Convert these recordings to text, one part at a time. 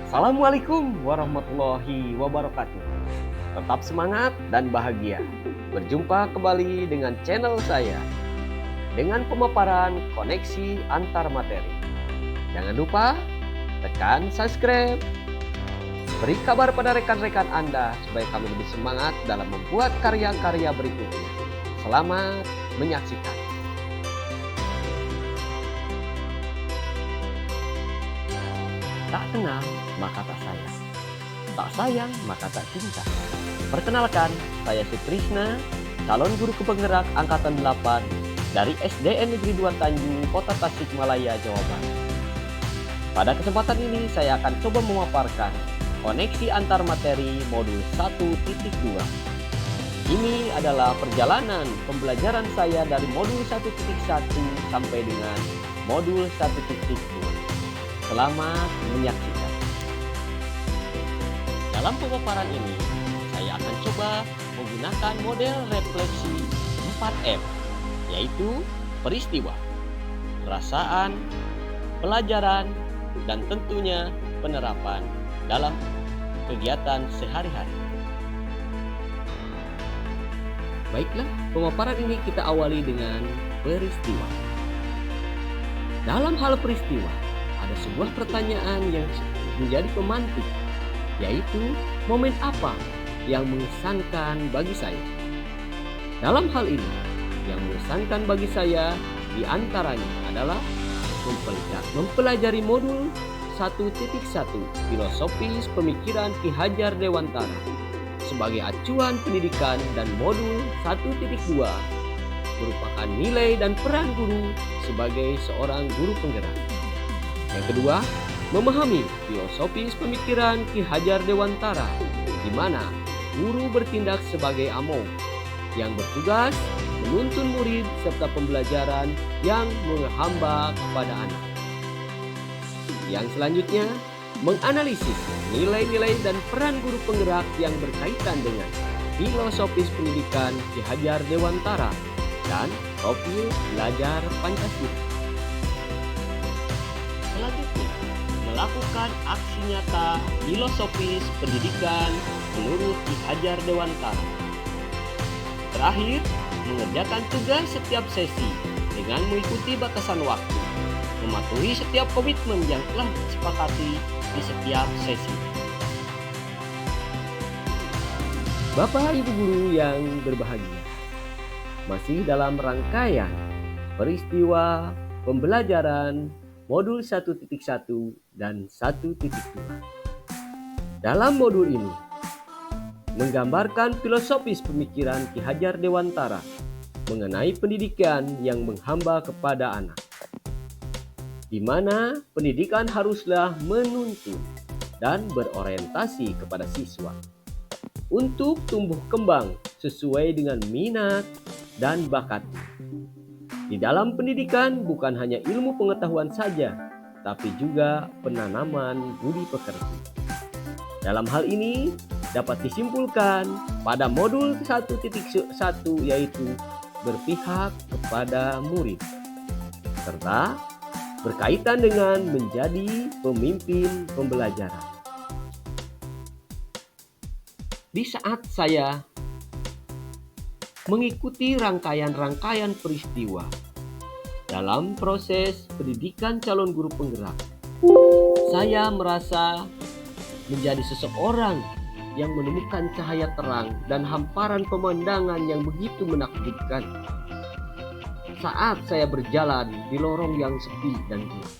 Assalamualaikum warahmatullahi wabarakatuh. Tetap semangat dan bahagia. Berjumpa kembali dengan channel saya dengan pemaparan koneksi antar materi. Jangan lupa tekan subscribe. Beri kabar pada rekan-rekan Anda supaya kami lebih semangat dalam membuat karya-karya berikutnya. Selamat menyaksikan. Tak kenal maka tak sayang. Tak sayang maka tak cinta. Perkenalkan, saya Sutrisna, calon guru penggerak angkatan 8 dari SDN Negeri 2 Tanjung, Kota Tasikmalaya, Jawa Barat. Pada kesempatan ini saya akan coba memaparkan koneksi antar materi modul 1.2. Ini adalah perjalanan pembelajaran saya dari modul 1.1 sampai dengan modul 1.2. Selamat menyaksikan. Dalam pemaparan ini, saya akan coba menggunakan model refleksi 4M, yaitu peristiwa, perasaan, pelajaran, dan tentunya penerapan dalam kegiatan sehari-hari. Baiklah, pemaparan ini kita awali dengan peristiwa. Dalam hal peristiwa, ada sebuah pertanyaan yang menjadi pemantik, yaitu momen apa yang mengesankan bagi saya. Dalam hal ini, yang mengesankan bagi saya diantaranya adalah mempelajari modul 1.1 filosofis pemikiran Ki Hajar Dewantara sebagai acuan pendidikan, dan modul 1.2 merupakan nilai dan peran guru sebagai seorang guru penggerak. Yang kedua, memahami filosofis pemikiran Ki Hajar Dewantara, di mana guru bertindak sebagai among yang bertugas menuntun murid serta pembelajaran yang menghamba kepada anak. Yang selanjutnya, menganalisis nilai-nilai dan peran guru penggerak yang berkaitan dengan filosofis pendidikan Ki Hajar Dewantara dan profil belajar Pancasila. Selanjutnya, melakukan aksi nyata filosofis pendidikan menurut Ki Hajar Dewantara. Terakhir, mengerjakan tugas setiap sesi dengan mengikuti batasan waktu, mematuhi setiap komitmen yang telah disepakati di setiap sesi. Bapak Ibu guru yang berbahagia, masih dalam rangkaian peristiwa pembelajaran modul 1.1 dan 1.2. Dalam modul ini, menggambarkan filosofis pemikiran Ki Hajar Dewantara mengenai pendidikan yang menghamba kepada anak, di mana pendidikan haruslah menuntun dan berorientasi kepada siswa untuk tumbuh kembang sesuai dengan minat dan bakatnya. Di dalam pendidikan bukan hanya ilmu pengetahuan saja, tapi juga penanaman budi pekerti. Dalam hal ini dapat disimpulkan pada modul 1.1 yaitu berpihak kepada murid, serta berkaitan dengan menjadi pemimpin pembelajaran. Di saat saya mengikuti rangkaian-rangkaian peristiwa dalam proses pendidikan calon guru penggerak, saya merasa menjadi seseorang yang menemukan cahaya terang dan hamparan pemandangan yang begitu menakjubkan saat saya berjalan di lorong yang sepi dan gelap.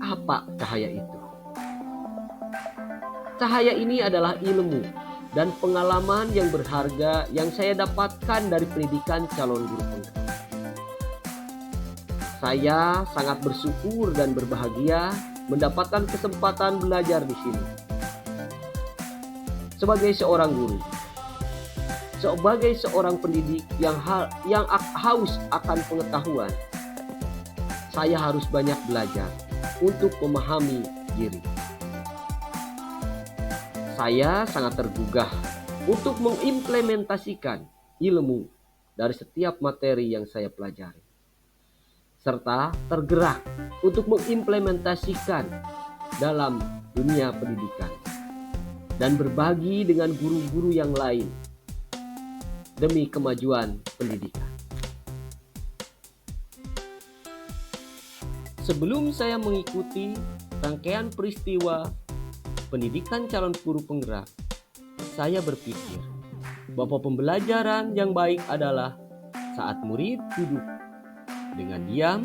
Apa cahaya itu? Cahaya ini adalah ilmu dan pengalaman yang berharga yang saya dapatkan dari pendidikan calon guru penggerak. Saya sangat bersyukur dan berbahagia mendapatkan kesempatan belajar di sini. Sebagai seorang guru, sebagai seorang pendidik yang haus akan pengetahuan, saya harus banyak belajar untuk memahami diri. Saya sangat tergugah untuk mengimplementasikan ilmu dari setiap materi yang saya pelajari. serta tergerak untuk mengimplementasikan dalam dunia pendidikan dan berbagi dengan guru-guru yang lain demi kemajuan pendidikan. Sebelum saya mengikuti rangkaian peristiwa pendidikan calon guru penggerak, saya berpikir bahwa pembelajaran yang baik adalah saat murid duduk dengan diam,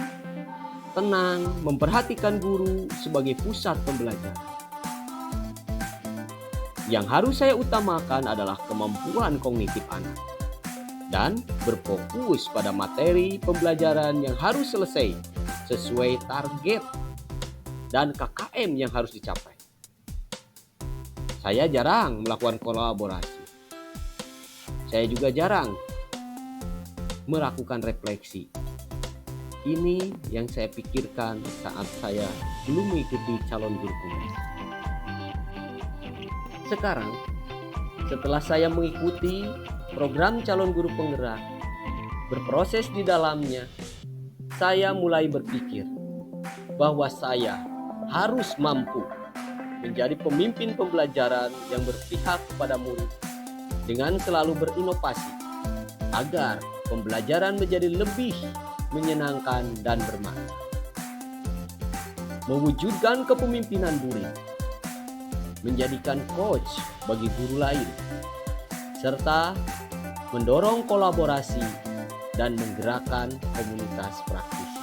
tenang, memperhatikan guru sebagai pusat pembelajaran. Yang harus saya utamakan adalah kemampuan kognitif anak dan berfokus pada materi pembelajaran yang harus selesai sesuai target dan KKM yang harus dicapai. Saya jarang melakukan kolaborasi. Saya juga jarang melakukan refleksi. Ini yang saya pikirkan saat saya belum mengikuti calon guru penggerak. Sekarang, setelah saya mengikuti program calon guru penggerak, berproses di dalamnya, saya mulai berpikir bahwa saya harus mampu menjadi pemimpin pembelajaran yang berpihak kepada murid dengan selalu berinovasi agar pembelajaran menjadi lebih menyenangkan dan bermakna. Mewujudkan kepemimpinan murid, menjadikan coach bagi guru lain, serta mendorong kolaborasi dan menggerakkan komunitas praktisi.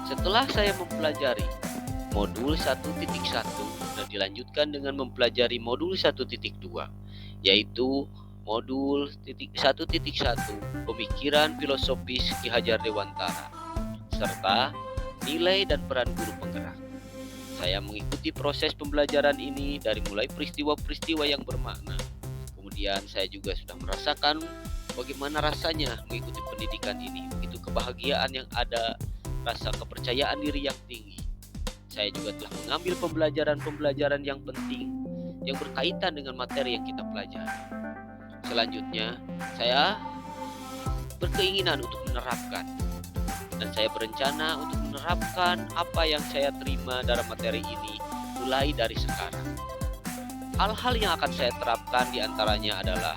Setelah saya mempelajari modul 1.1 dan dilanjutkan dengan mempelajari modul 1.2, yaitu modul 1.1 pemikiran filosofis Ki Hajar Dewantara, serta nilai dan peran guru penggerak. Saya mengikuti proses pembelajaran ini dari mulai peristiwa-peristiwa yang bermakna. Kemudian saya juga sudah merasakan bagaimana rasanya mengikuti pendidikan ini. Begitu kebahagiaan yang ada, rasa kepercayaan diri yang tinggi. Saya juga telah mengambil pembelajaran-pembelajaran yang penting yang berkaitan dengan materi yang kita pelajari. Selanjutnya, saya berkeinginan untuk menerapkan. Dan saya berencana untuk menerapkan apa yang saya terima dalam materi ini mulai dari sekarang. Hal-hal yang akan saya terapkan diantaranya adalah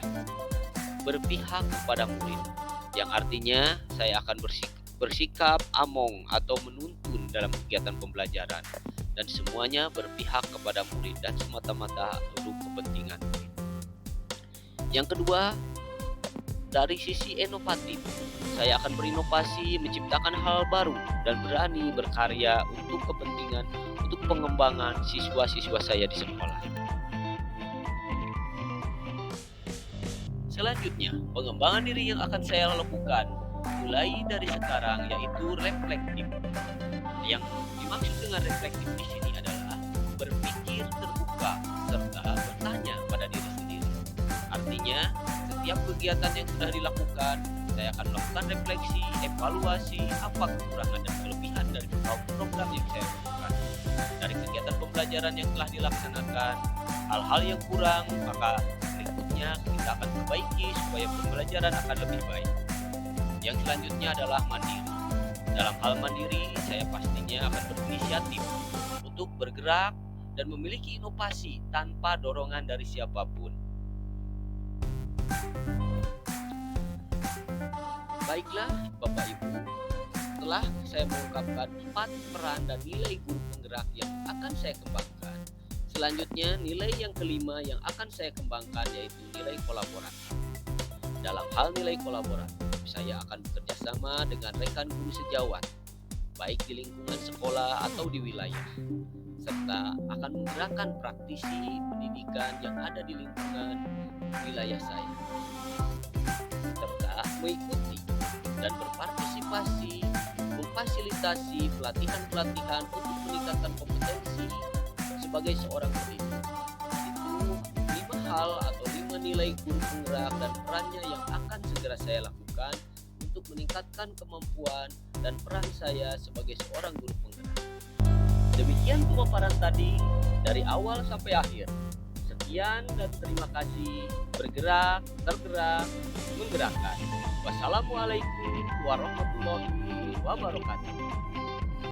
berpihak kepada murid, yang artinya saya akan bersikap among atau menuntun dalam kegiatan pembelajaran, dan semuanya berpihak kepada murid dan semata-mata untuk kepentingan murid. Yang kedua, dari sisi inovatif, saya akan berinovasi, menciptakan hal baru dan berani berkarya untuk kepentingan, untuk pengembangan siswa-siswa saya di sekolah. Selanjutnya, pengembangan diri yang akan saya lakukan mulai dari sekarang yaitu reflektif. Yang dimaksud dengan reflektif di sini adalah berpikir terbuka serta bertanya pada diri sendiri. Artinya, setiap kegiatan yang sudah dilakukan, saya akan melakukan refleksi, evaluasi apa kekurangan dan kelebihan dari program yang saya lakukan. Dari kegiatan pembelajaran yang telah dilaksanakan, hal-hal yang kurang, maka berikutnya kita akan perbaiki supaya pembelajaran akan lebih baik. Yang selanjutnya adalah mandiri. Dalam hal mandiri, saya pastinya akan berinisiatif untuk bergerak dan memiliki inovasi tanpa dorongan dari siapapun. Baiklah Bapak Ibu, setelah saya mengungkapkan 4 peran dan nilai guru penggerak yang akan saya kembangkan, selanjutnya nilai yang kelima yang akan saya kembangkan yaitu nilai kolaborasi. Dalam hal nilai kolaborasi, saya akan bekerja sama dengan rekan guru sejawat, baik di lingkungan sekolah atau di wilayah, serta akan menggerakkan praktisi pendidikan yang ada di lingkungan wilayah saya, serta mengikuti dan berpartisipasi, memfasilitasi pelatihan-pelatihan untuk meningkatkan kompetensi sebagai seorang pendidik. Itu 5 hal atau 5 nilai guru penggerak dan perannya yang akan segera saya lakukan untuk meningkatkan kemampuan dan peran saya sebagai seorang guru penggerak. Demikian pemaparan tadi dari awal sampai akhir. Sekian Sekian dan terima kasih. Bergerak, tergerak, menggerakkan. Wassalamualaikum warahmatullahi wabarakatuh.